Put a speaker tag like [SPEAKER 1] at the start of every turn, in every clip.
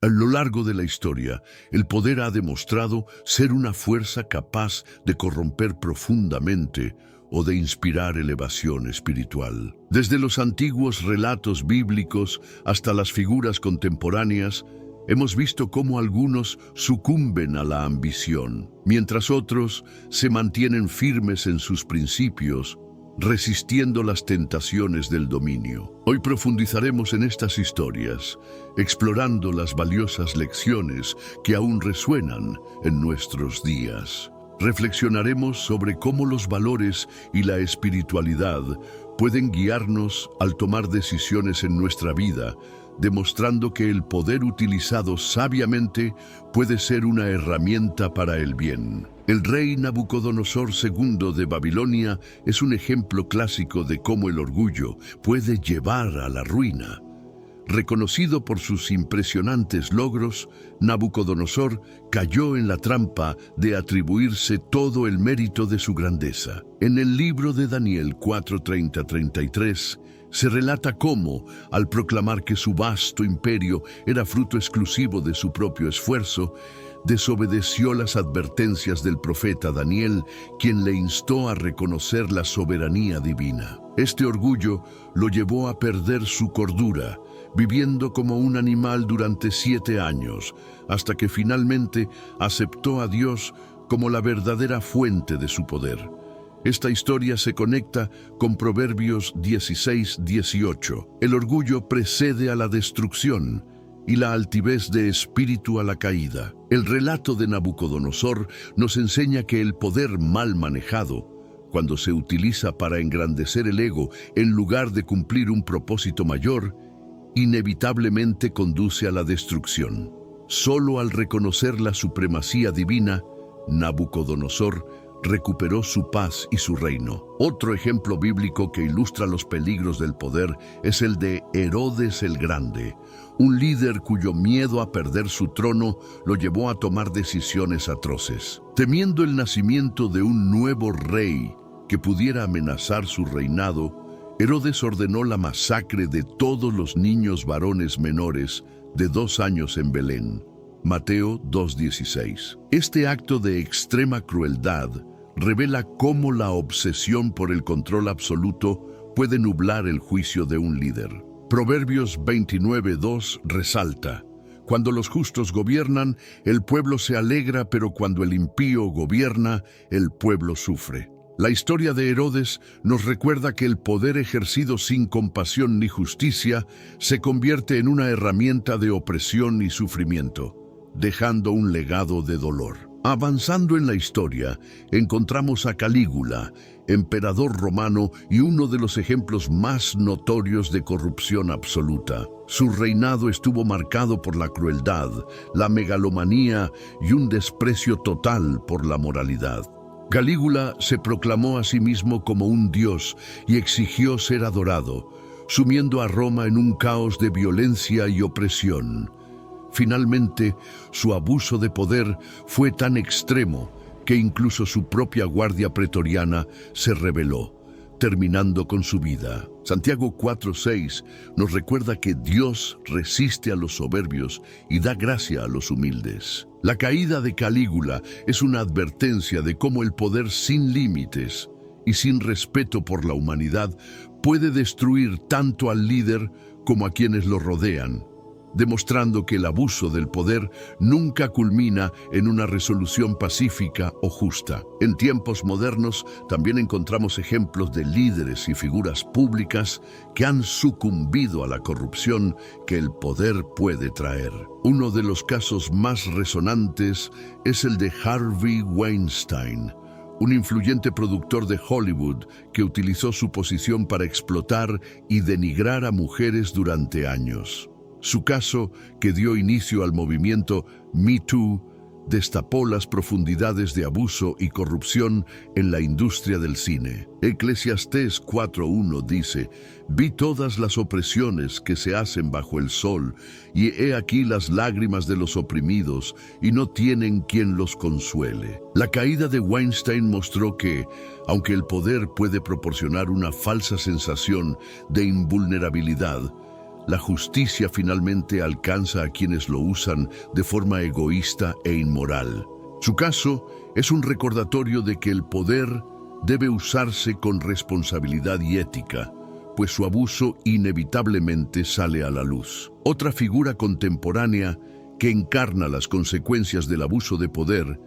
[SPEAKER 1] A lo largo de la historia, el poder ha demostrado ser una fuerza capaz de corromper profundamente o de inspirar elevación espiritual. Desde los antiguos relatos bíblicos hasta las figuras contemporáneas, hemos visto cómo algunos sucumben a la ambición, mientras otros se mantienen firmes en sus principios, resistiendo las tentaciones del dominio. Hoy profundizaremos en estas historias, explorando las valiosas lecciones que aún resuenan en nuestros días. Reflexionaremos sobre cómo los valores y la espiritualidad pueden guiarnos al tomar decisiones en nuestra vida, demostrando que el poder utilizado sabiamente puede ser una herramienta para el bien. El rey Nabucodonosor II de Babilonia es un ejemplo clásico de cómo el orgullo puede llevar a la ruina. Reconocido por sus impresionantes logros, Nabucodonosor cayó en la trampa de atribuirse todo el mérito de su grandeza. En el libro de Daniel 4:30-33, se relata cómo, al proclamar que su vasto imperio era fruto exclusivo de su propio esfuerzo, desobedeció las advertencias del profeta Daniel, quien le instó a reconocer la soberanía divina. Este orgullo lo llevó a perder su cordura, viviendo como un animal durante 7 años, hasta que finalmente aceptó a Dios como la verdadera fuente de su poder. Esta historia se conecta con Proverbios 16:18. El orgullo precede a la destrucción y la altivez de espíritu a la caída. El relato de Nabucodonosor nos enseña que el poder mal manejado, cuando se utiliza para engrandecer el ego en lugar de cumplir un propósito mayor, inevitablemente conduce a la destrucción. Solo al reconocer la supremacía divina, Nabucodonosor recuperó su paz y su reino. Otro ejemplo bíblico que ilustra los peligros del poder es el de Herodes el Grande, un líder cuyo miedo a perder su trono lo llevó a tomar decisiones atroces. Temiendo el nacimiento de un nuevo rey que pudiera amenazar su reinado, Herodes ordenó la masacre de todos los niños varones menores de 2 años en Belén. Mateo 2:16. Este acto de extrema crueldad revela cómo la obsesión por el control absoluto puede nublar el juicio de un líder. Proverbios 29:2 resalta: cuando los justos gobiernan, el pueblo se alegra, pero cuando el impío gobierna, el pueblo sufre. La historia de Herodes nos recuerda que el poder ejercido sin compasión ni justicia se convierte en una herramienta de opresión y sufrimiento, dejando un legado de dolor. Avanzando en la historia, encontramos a Calígula, emperador romano y uno de los ejemplos más notorios de corrupción absoluta. Su reinado estuvo marcado por la crueldad, la megalomanía y un desprecio total por la moralidad. Calígula se proclamó a sí mismo como un dios y exigió ser adorado, sumiendo a Roma en un caos de violencia y opresión. Finalmente, su abuso de poder fue tan extremo que incluso su propia guardia pretoriana se rebeló, terminando con su vida. Santiago 4:6 nos recuerda que Dios resiste a los soberbios y da gracia a los humildes. La caída de Calígula es una advertencia de cómo el poder sin límites y sin respeto por la humanidad puede destruir tanto al líder como a quienes lo rodean, demostrando que el abuso del poder nunca culmina en una resolución pacífica o justa. En tiempos modernos también encontramos ejemplos de líderes y figuras públicas que han sucumbido a la corrupción que el poder puede traer. Uno de los casos más resonantes es el de Harvey Weinstein, un influyente productor de Hollywood que utilizó su posición para explotar y denigrar a mujeres durante años. Su caso, que dio inicio al movimiento Me Too, destapó las profundidades de abuso y corrupción en la industria del cine. Eclesiastés 4:1 dice: «Vi todas las opresiones que se hacen bajo el sol, y he aquí las lágrimas de los oprimidos, y no tienen quien los consuele». La caída de Weinstein mostró que, aunque el poder puede proporcionar una falsa sensación de invulnerabilidad, la justicia finalmente alcanza a quienes lo usan de forma egoísta e inmoral. Su caso es un recordatorio de que el poder debe usarse con responsabilidad y ética, pues su abuso inevitablemente sale a la luz. Otra figura contemporánea que encarna las consecuencias del abuso de poder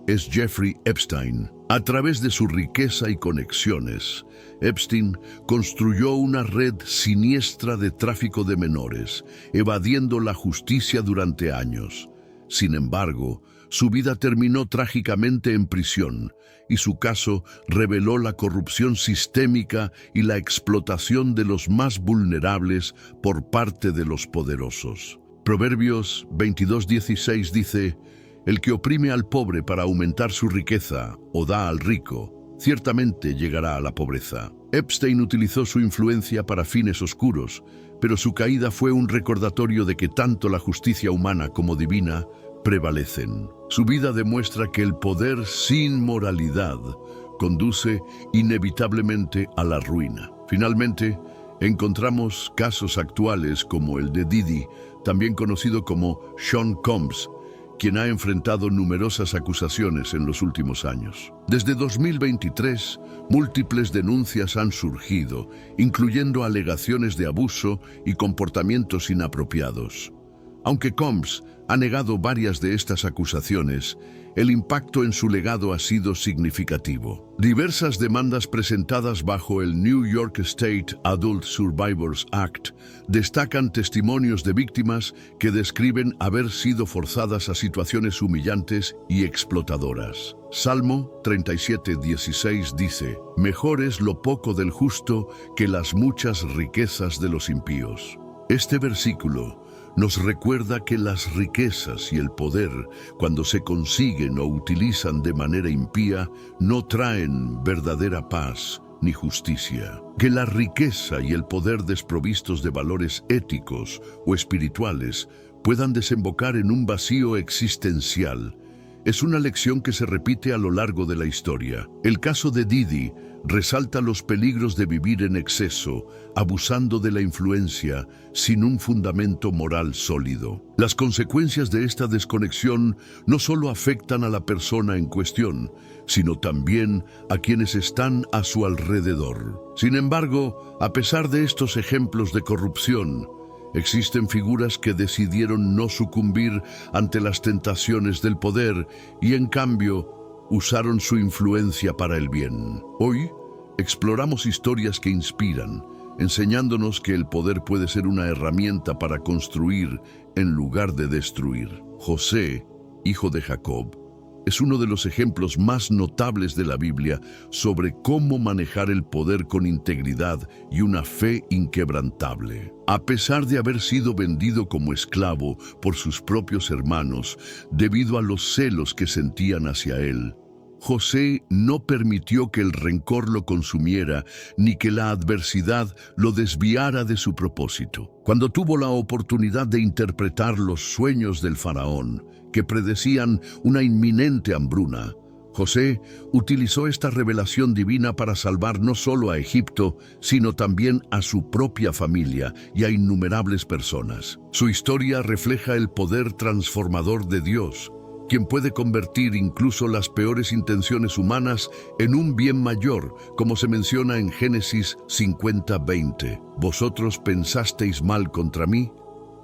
[SPEAKER 1] es Jeffrey Epstein. A través de su riqueza y conexiones, Epstein construyó una red siniestra de tráfico de menores, evadiendo la justicia durante años. Sin embargo, su vida terminó trágicamente en prisión, y su caso reveló la corrupción sistémica y la explotación de los más vulnerables por parte de los poderosos. Proverbios 22:16 dice: «El que oprime al pobre para aumentar su riqueza o da al rico, ciertamente llegará a la pobreza». Epstein utilizó su influencia para fines oscuros, pero su caída fue un recordatorio de que tanto la justicia humana como divina prevalecen. Su vida demuestra que el poder sin moralidad conduce inevitablemente a la ruina. Finalmente, encontramos casos actuales como el de Diddy, también conocido como Sean Combs, quien ha enfrentado numerosas acusaciones en los últimos años. Desde 2023, múltiples denuncias han surgido, incluyendo alegaciones de abuso y comportamientos inapropiados. Aunque Combs ha negado varias de estas acusaciones, el impacto en su legado ha sido significativo. Diversas demandas presentadas bajo el New York State Adult Survivors Act destacan testimonios de víctimas que describen haber sido forzadas a situaciones humillantes y explotadoras. Salmo 37:16 dice: «Mejor es lo poco del justo que las muchas riquezas de los impíos». Este versículo nos recuerda que las riquezas y el poder, cuando se consiguen o utilizan de manera impía, no traen verdadera paz ni justicia. Que la riqueza y el poder desprovistos de valores éticos o espirituales puedan desembocar en un vacío existencial es una lección que se repite a lo largo de la historia. El caso de Diddy resalta los peligros de vivir en exceso, abusando de la influencia sin un fundamento moral sólido. Las consecuencias de esta desconexión no solo afectan a la persona en cuestión, sino también a quienes están a su alrededor. Sin embargo, a pesar de estos ejemplos de corrupción, existen figuras que decidieron no sucumbir ante las tentaciones del poder y, en cambio, usaron su influencia para el bien. Hoy, exploramos historias que inspiran, enseñándonos que el poder puede ser una herramienta para construir en lugar de destruir. José, hijo de Jacob, es uno de los ejemplos más notables de la Biblia sobre cómo manejar el poder con integridad y una fe inquebrantable. A pesar de haber sido vendido como esclavo por sus propios hermanos debido a los celos que sentían hacia él, José no permitió que el rencor lo consumiera ni que la adversidad lo desviara de su propósito. Cuando tuvo la oportunidad de interpretar los sueños del faraón, que predecían una inminente hambruna, José utilizó esta revelación divina para salvar no solo a Egipto, sino también a su propia familia y a innumerables personas. Su historia refleja el poder transformador de Dios, quien puede convertir incluso las peores intenciones humanas en un bien mayor, como se menciona en Génesis 50:20. «Vosotros pensasteis mal contra mí,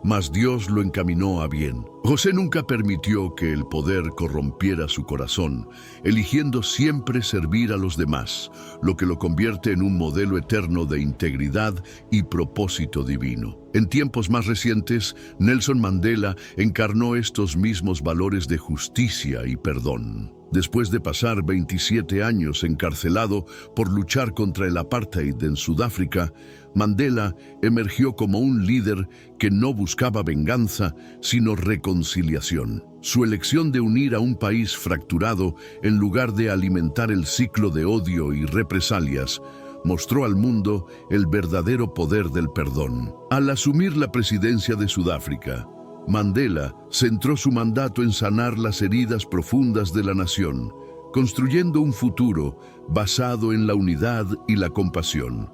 [SPEAKER 1] mas Dios lo encaminó a bien». José nunca permitió que el poder corrompiera su corazón, eligiendo siempre servir a los demás, lo que lo convierte en un modelo eterno de integridad y propósito divino. En tiempos más recientes, Nelson Mandela encarnó estos mismos valores de justicia y perdón. Después de pasar 27 años encarcelado por luchar contra el apartheid en Sudáfrica, Mandela emergió como un líder que no buscaba venganza, sino reconciliación. Su elección de unir a un país fracturado en lugar de alimentar el ciclo de odio y represalias mostró al mundo el verdadero poder del perdón. Al asumir la presidencia de Sudáfrica, Mandela centró su mandato en sanar las heridas profundas de la nación, construyendo un futuro basado en la unidad y la compasión.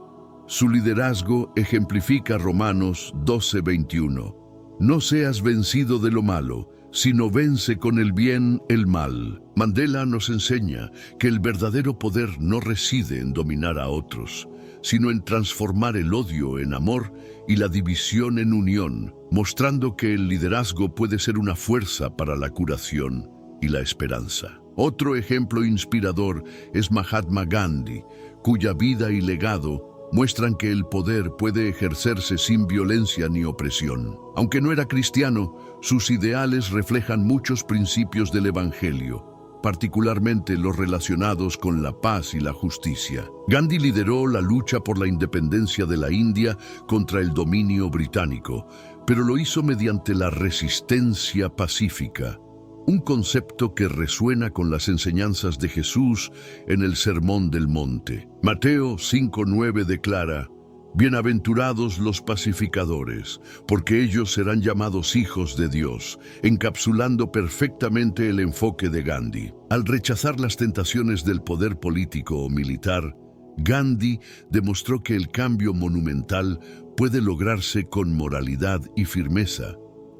[SPEAKER 1] Su liderazgo ejemplifica Romanos 12:21. No seas vencido de lo malo, sino vence con el bien el mal. Mandela nos enseña que el verdadero poder no reside en dominar a otros, sino en transformar el odio en amor y la división en unión, mostrando que el liderazgo puede ser una fuerza para la curación y la esperanza. Otro ejemplo inspirador es Mahatma Gandhi, cuya vida y legado muestran que el poder puede ejercerse sin violencia ni opresión. Aunque no era cristiano, sus ideales reflejan muchos principios del Evangelio, particularmente los relacionados con la paz y la justicia. Gandhi lideró la lucha por la independencia de la India contra el dominio británico, pero lo hizo mediante la resistencia pacífica, un concepto que resuena con las enseñanzas de Jesús en el Sermón del Monte. Mateo 5:9 declara: Bienaventurados los pacificadores, porque ellos serán llamados hijos de Dios, encapsulando perfectamente el enfoque de Gandhi. Al rechazar las tentaciones del poder político o militar, Gandhi demostró que el cambio monumental puede lograrse con moralidad y firmeza,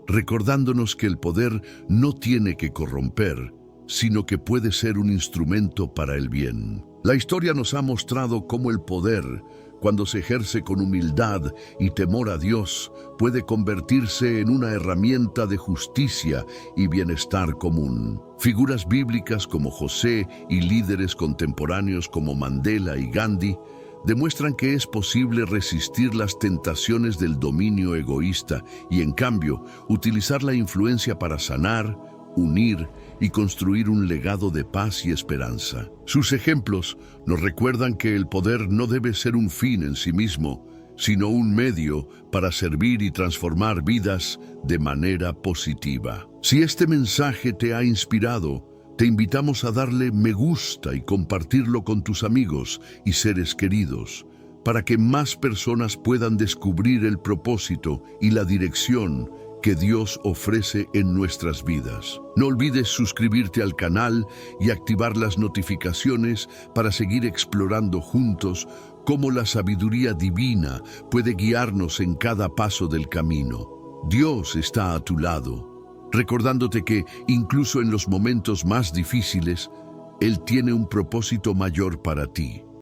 [SPEAKER 1] recordándonos que el poder no tiene que corromper, sino que puede ser un instrumento para el bien. La historia nos ha mostrado cómo el poder, cuando se ejerce con humildad y temor a Dios, puede convertirse en una herramienta de justicia y bienestar común. Figuras bíblicas como José y líderes contemporáneos como Mandela y Gandhi demuestran que es posible resistir las tentaciones del dominio egoísta y, en cambio, utilizar la influencia para sanar, unir y construir un legado de paz y esperanza. Sus ejemplos nos recuerdan que el poder no debe ser un fin en sí mismo, sino un medio para servir y transformar vidas de manera positiva. Si este mensaje te ha inspirado, te invitamos a darle me gusta y compartirlo con tus amigos y seres queridos, para que más personas puedan descubrir el propósito y la dirección que Dios ofrece en nuestras vidas. No olvides suscribirte al canal y activar las notificaciones para seguir explorando juntos cómo la sabiduría divina puede guiarnos en cada paso del camino. Dios está a tu lado, recordándote que, incluso en los momentos más difíciles, Él tiene un propósito mayor para ti.